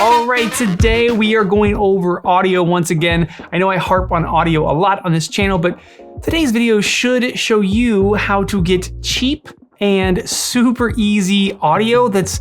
All right, today we are going over audio once again. I know I harp on audio a lot on this channel, but today's video should show you how to get cheap and super easy audio that's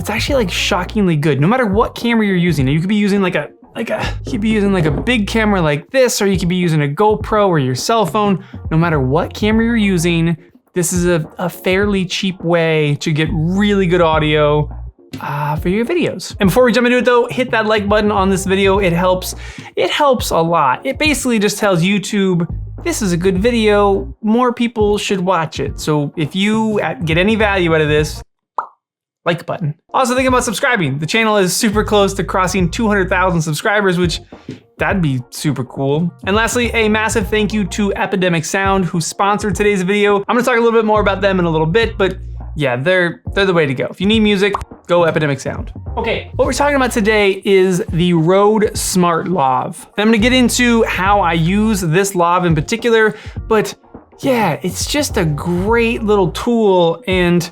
actually like shockingly good. No matter what camera you're using, you could be using like a big camera like this, or you could be using a GoPro or your cell phone. No matter what camera you're using, this is a fairly cheap way to get really good audio for your videos. And before we jump into it though, hit that like button on this video. It helps a lot. It basically just tells YouTube, this is a good video, more people should watch it. So if you get any value out of this, like button. Also think about subscribing. The channel is super close to crossing 200,000 subscribers, which that'd be super cool. And lastly, a massive thank you to Epidemic Sound, who sponsored today's video. I'm gonna talk a little bit more about them in a little bit, but yeah, they're the way to go. If you need music, go Epidemic Sound. Okay, what we're talking about today is the Rode SmartLav. And I'm gonna get into how I use this lav in particular, but yeah, it's just a great little tool. And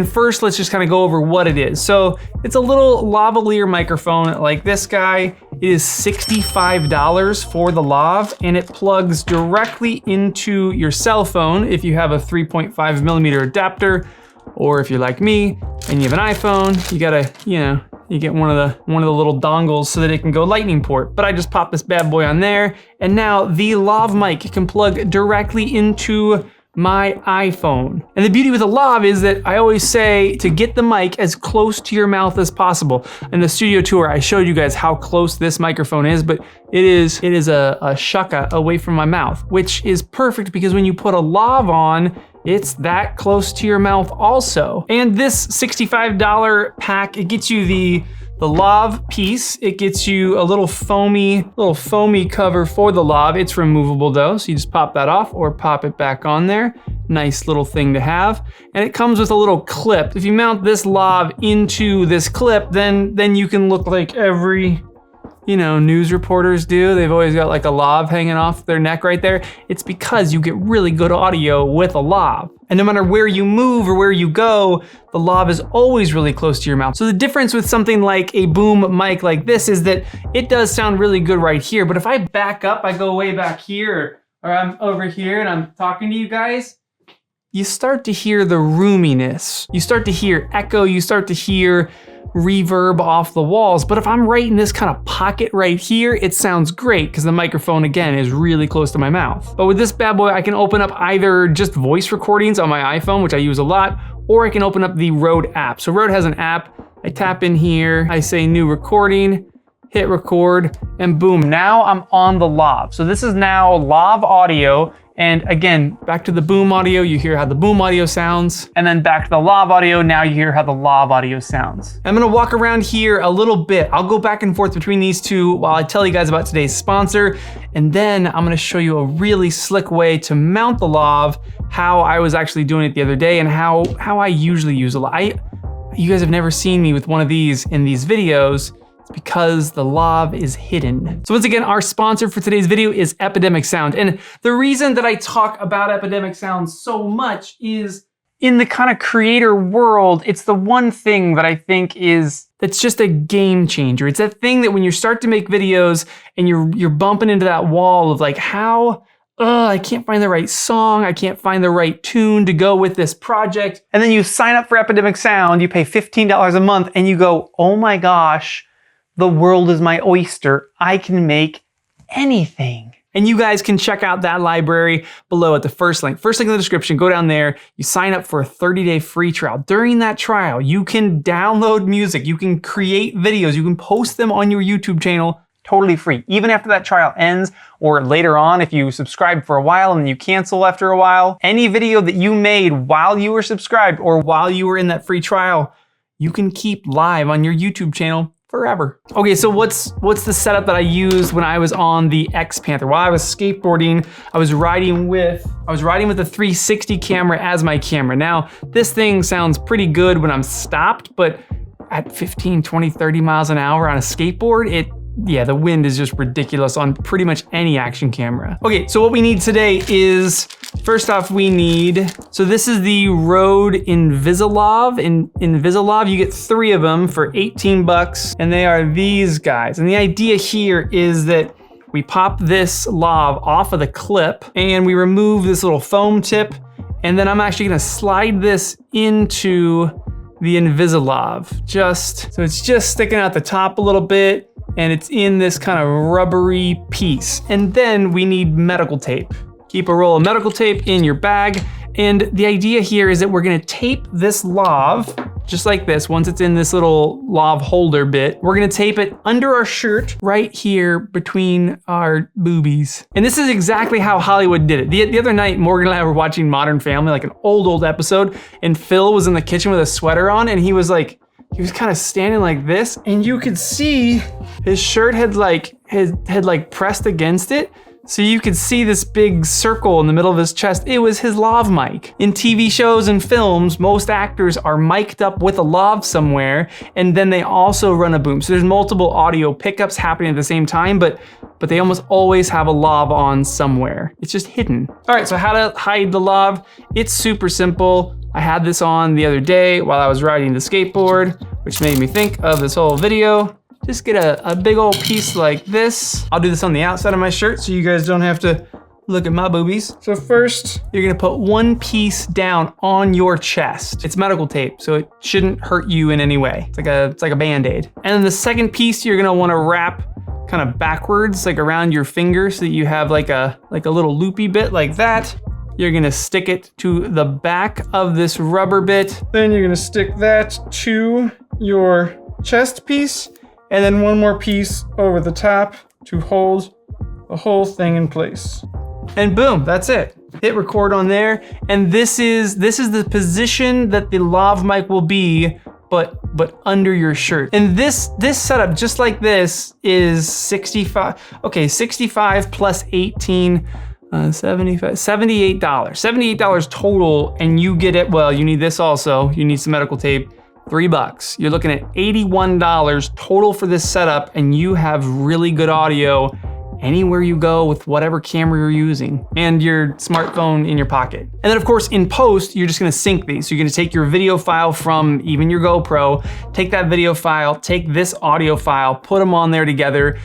first, let's just kind of go over what it is. So it's a little lavalier microphone like this guy. It is $65 for the lav, and it plugs directly into your cell phone if you have a 3.5 millimeter adapter. Or if you're like me and you have an iPhone, you gotta, you get one of the little dongles so that it can go lightning port. But I just pop this bad boy on there, and now the lav mic can plug directly into my iPhone. And the beauty with a lav is that I always say to get the mic as close to your mouth as possible. In the studio tour, I showed you guys how close this microphone is, but it is a shucka away from my mouth, which is perfect because when you put a lav on, it's that close to your mouth also. And this $65 pack, it gets you the lav piece. It gets you a little foamy cover for the lav. It's removable though, so you just pop that off or pop it back on there. Nice little thing to have. And it comes with a little clip. If you mount this lav into this clip, then you can look like every news reporters do. They've always got like a lav hanging off their neck right there. It's because you get really good audio with a lav. And no matter where you move or where you go, the lav is always really close to your mouth. So the difference with something like a boom mic like this is that it does sound really good right here. But if I back up, I go way back here, or I'm over here and I'm talking to you guys, you start to hear the roominess. You start to hear echo, you start to hear reverb off the walls. But if I'm right in this kind of pocket right here, it sounds great because the microphone again is really close to my mouth. But with this bad boy, I can open up either just voice recordings on my iPhone, which I use a lot, or I can open up the Rode app. So Rode has an app. I tap in here, I say new recording, hit record, and boom, now I'm on the lav. So this is now lav audio. And again, back to the boom audio, you hear how the boom audio sounds. And then back to the lav audio, now you hear how the lav audio sounds. I'm gonna walk around here a little bit. I'll go back and forth between these two while I tell you guys about today's sponsor. And then I'm gonna show you a really slick way to mount the lav, how I was actually doing it the other day, and how I usually use a lav. You guys have never seen me with one of these in these videos. It's because the lav is hidden. So once again, our sponsor for today's video is Epidemic Sound. And the reason that I talk about Epidemic Sound so much is in the kind of creator world, it's the one thing that I think that's just a game changer. It's that thing that when you start to make videos and you're bumping into that wall of like, I can't find the right song, I can't find the right tune to go with this project. And then you sign up for Epidemic Sound, you pay $15 a month, and you go, oh my gosh, the world is my oyster. I can make anything. And you guys can check out that library below at the first link. First link in the description, go down there, you sign up for a 30-day free trial. During that trial, you can download music, you can create videos, you can post them on your YouTube channel totally free. Even after that trial ends, or later on, if you subscribe for a while and you cancel after a while, any video that you made while you were subscribed or while you were in that free trial, you can keep live on your YouTube channel forever. Okay, so what's the setup that I used when I was on the X Panther? While I was skateboarding, I was riding with the 360 camera as my camera. Now, this thing sounds pretty good when I'm stopped, but at 15, 20, 30 miles an hour on a skateboard, the wind is just ridiculous on pretty much any action camera. Okay, so what we need today is First off, we need, so this is the Rode Invisilav. In Invisilav, you get 3 of them for 18 bucks, and they are these guys. And the idea here is that we pop this lav off of the clip and we remove this little foam tip, and then I'm actually gonna slide this into the Invisilav. So it's just sticking out the top a little bit, and it's in this kind of rubbery piece. And then we need medical tape. Keep a roll of medical tape in your bag. And the idea here is that we're gonna tape this lav, just like this. Once it's in this little lav holder bit, we're gonna tape it under our shirt right here between our boobies. And this is exactly how Hollywood did it. The other night, Morgan and I were watching Modern Family, like an old episode, and Phil was in the kitchen with a sweater on, and he was kind of standing like this, and you could see his shirt had pressed against it. So you could see this big circle in the middle of his chest. It was his lav mic. In TV shows and films, most actors are mic'd up with a lav somewhere, and then they also run a boom. So there's multiple audio pickups happening at the same time, but they almost always have a lav on somewhere. It's just hidden. All right, so how to hide the lav? It's super simple. I had this on the other day while I was riding the skateboard, which made me think of this whole video. Just get a big old piece like this. I'll do this on the outside of my shirt so you guys don't have to look at my boobies. So first, you're gonna put one piece down on your chest. It's medical tape, so it shouldn't hurt you in any way. It's like a Band-Aid. And then the second piece, you're gonna wanna wrap kind of backwards, like around your finger, so that you have like a little loopy bit like that. You're gonna stick it to the back of this rubber bit. Then you're gonna stick that to your chest piece, and then one more piece over the top to hold the whole thing in place. And boom, that's it. Hit record on there, and this is the position that the lav mic will be, but under your shirt. And this setup, just like this, is 65. Okay, 65 plus 18. $78. $78 total, and you get it. Well, you need this also. You need some medical tape. $3. You're looking at $81 total for this setup, and you have really good audio anywhere you go with whatever camera you're using and your smartphone in your pocket. And then of course in post, you're just gonna sync these. So you're gonna take your video file from even your GoPro, take that video file, take this audio file, put them on there together,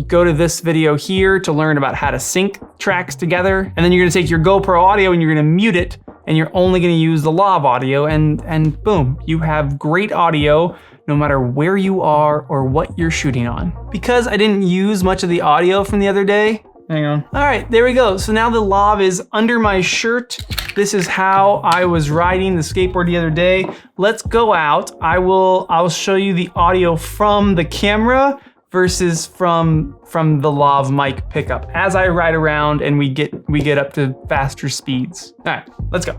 go to this video here to learn about how to sync tracks together. And then you're gonna take your GoPro audio and you're gonna mute it, and you're only gonna use the lav audio, and boom, you have great audio no matter where you are or what you're shooting on. Because I didn't use much of the audio from the other day, hang on. All right, there we go. So now the lav is under my shirt. This is how I was riding the skateboard the other day. Let's go out. I'll show you the audio from the camera versus from the lav mic pickup as I ride around and we get up to faster speeds. All right, let's go.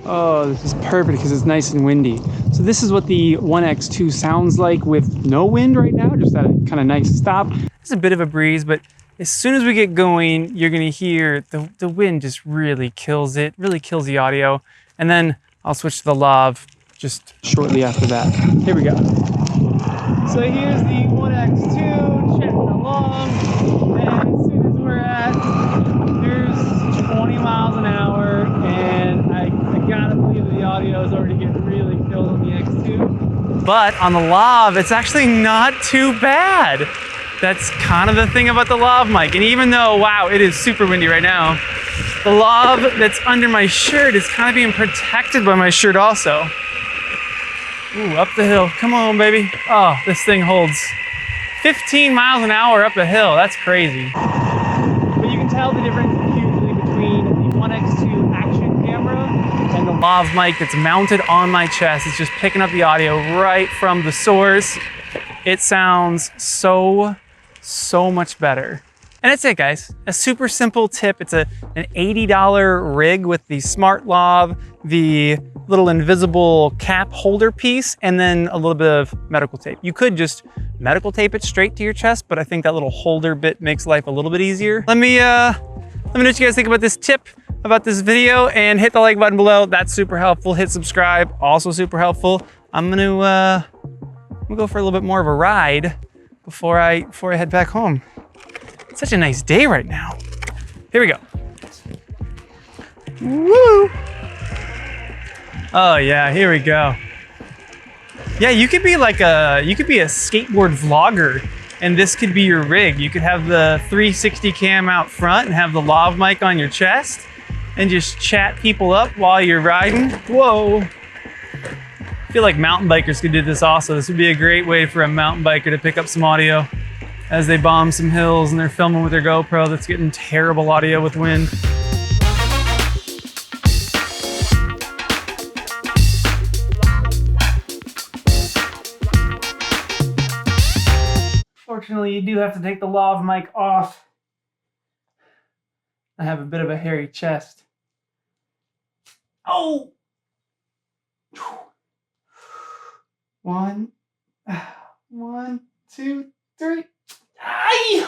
Oh, this is perfect because it's nice and windy. So this is what the 1X2 sounds like with no wind right now, just at a kind of nice stop. It's a bit of a breeze, but as soon as we get going, you're gonna hear the wind just really kills it, really kills the audio. And then I'll switch to the lav just shortly after that. Here we go. So here's the 1X2 chatting along, and as soon as we're at, here's 20 miles an hour, and I gotta believe the audio is already getting really killed on the X2. But on the lav, it's actually not too bad. That's kind of the thing about the lav mic. And even though, wow, it is super windy right now, the lav that's under my shirt is kind of being protected by my shirt also. Ooh, up the hill. Come on, baby. Oh, this thing holds 15 miles an hour up a hill. That's crazy. But you can tell the difference hugely between the 1X2 action camera and the lav mic that's mounted on my chest. It's just picking up the audio right from the source. It sounds so much better. And that's it, guys. A super simple tip. It's an $80 rig with the SmartLav, the little invisible cap holder piece, and then a little bit of medical tape. You could just medical tape it straight to your chest, but I think that little holder bit makes life a little bit easier. Let me know what you guys think about this tip, about this video, and hit the like button below. That's super helpful. Hit subscribe, also super helpful. I'm gonna go for a little bit more of a ride before I head back home. It's such a nice day right now. Here we go. Woo! Oh yeah, here we go. Yeah, you could be like a skateboard vlogger, and this could be your rig. You could have the 360 cam out front and have the lav mic on your chest and just chat people up while you're riding. Whoa. I feel like mountain bikers could do this also. This would be a great way for a mountain biker to pick up some audio as they bomb some hills and they're filming with their GoPro that's getting terrible audio with wind. Fortunately, you do have to take the lav mic off. I have a bit of a hairy chest. Oh! One, 2, 3. Ay!